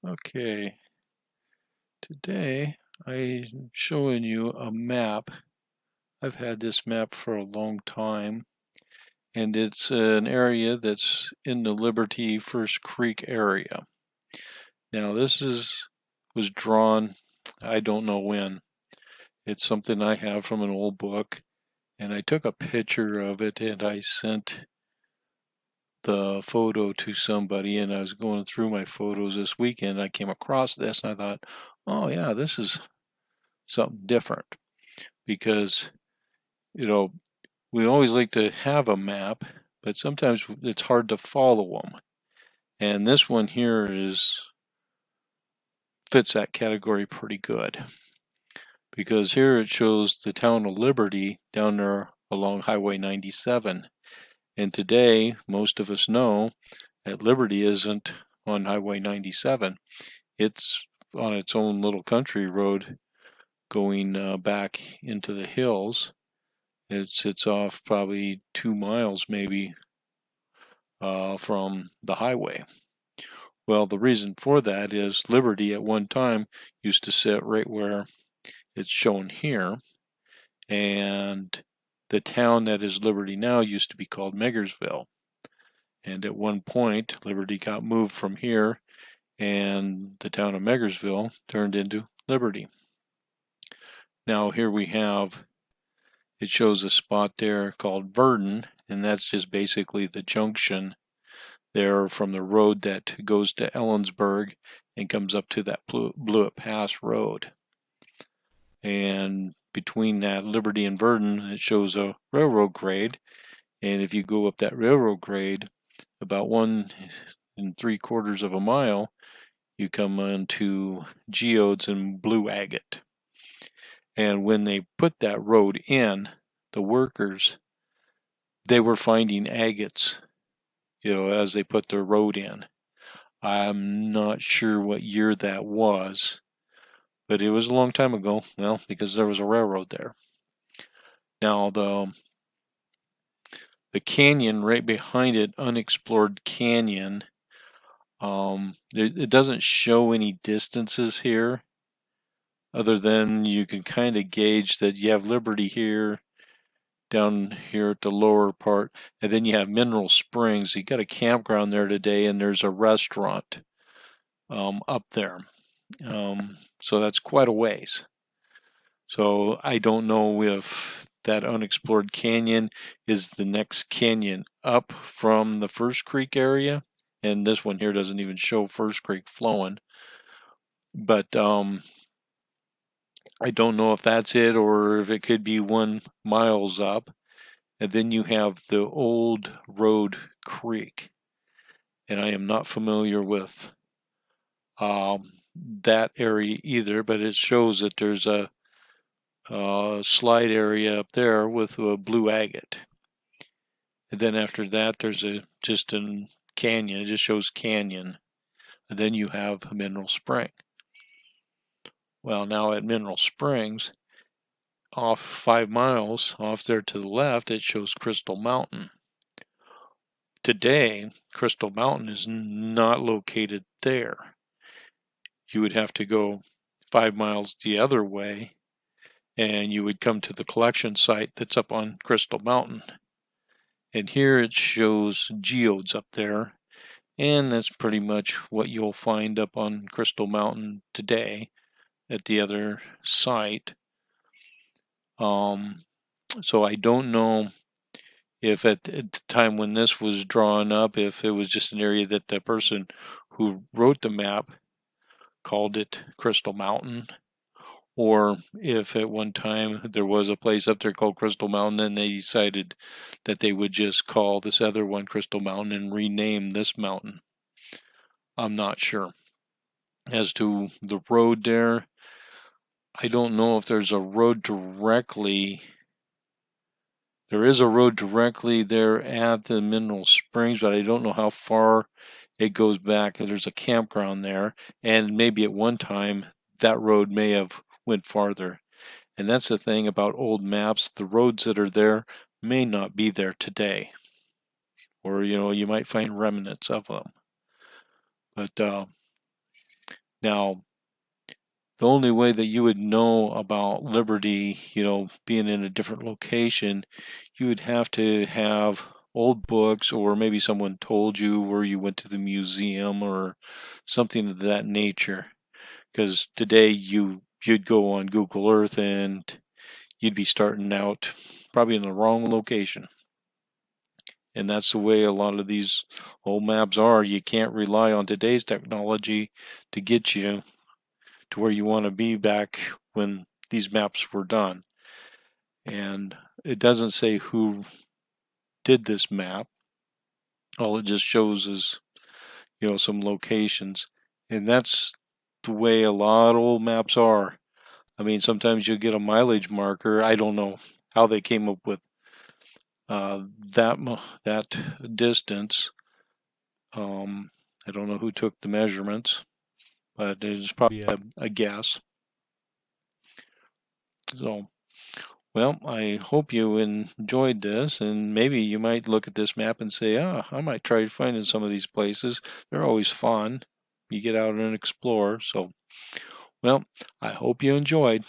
Okay, today I'm showing you a map. I've had this map for a long time, and it's an area that's in the Liberty First Creek area. Now was drawn, I don't know when. It's something I have from an old book, and I took a picture of it and I sent the photo to somebody, and I was going through my photos this weekend. I came across this and I thought, oh yeah, this is something different because, you know, we always like to have a map, but sometimes it's hard to follow them. And this one here fits that category pretty good because here it shows the town of Liberty down there along Highway 97. And today, most of us know that Liberty isn't on Highway 97. It's on its own little country road going back into the hills. It sits off probably 2 miles maybe from the highway. Well, the reason for that is Liberty at one time used to sit right where it's shown here, and the town that is Liberty now used to be called Meggersville. And at one point, Liberty got moved from here, and the town of Meggersville turned into Liberty. Now here we have, it shows a spot there called Verdan, and that's just basically the junction there from the road that goes to Ellensburg and comes up to that Blewett Pass Road. And between that Liberty and Verdan, it shows a railroad grade. And if you go up that railroad grade about 1 3/4 of a mile, you come onto geodes and blue agate. And when they put that road in, the workers, they were finding agates, as they put their road in. I'm not sure what year that was, but it was a long time ago, well, because there was a railroad there. Now, the canyon right behind it, Unexplored Canyon, it doesn't show any distances here, other than you can kind of gauge that you have Liberty here, down here at the lower part, and then you have Mineral Springs. You got a campground there today, and there's a restaurant up there. So that's quite a ways. So I don't know if that Unexplored Canyon is the next canyon up from the First Creek area, and this one here doesn't even show First Creek flowing. But I don't know if that's it or if it could be 1 miles up. And then you have the Old Road Creek, and I am not familiar with that area either, but it shows that there's a slide area up there with a blue agate. And then after that, there's just a canyon. It just shows canyon. And then you have Mineral Spring. Well, now at Mineral Springs, off 5 miles off there to the left, it shows Crystal Mountain. Today, Crystal Mountain is not located there. You would have to go 5 miles the other way, and you would come to the collection site that's up on Crystal Mountain. And here it shows geodes up there, and that's pretty much what you'll find up on Crystal Mountain today at the other site. So I don't know if at the time when this was drawn up, if it was just an area that the person who wrote the map called it Crystal Mountain, or if at one time there was a place up there called Crystal Mountain and they decided that they would just call this other one Crystal Mountain and rename this mountain. I'm not sure. As to the road there, I don't know if there's a road directly. There is a road directly there at the Mineral Springs, but I don't know how far it goes back. There's a campground there, and maybe at one time that road may have went farther. And that's the thing about old maps. The roads that are there may not be there today. Or, you might find remnants of them. But Now, the only way that you would know about liberty, being in a different location, you would have to have old books, or maybe someone told you, or you went to the museum or something of that nature. Because today you'd go on Google Earth and you'd be starting out probably in the wrong location. And that's the way a lot of these old maps are. You can't rely on today's technology to get you to where you want to be back when these maps were done. And it doesn't say who did this map. All it just shows is, some locations. And that's the way a lot of old maps are. I mean, sometimes you'll get a mileage marker. I don't know how they came up with that distance. I don't know who took the measurements, but it's probably a guess. So, well, I hope you enjoyed this, and maybe you might look at this map and say, I might try finding some of these places. They're always fun. You get out and explore. So, well, I hope you enjoyed.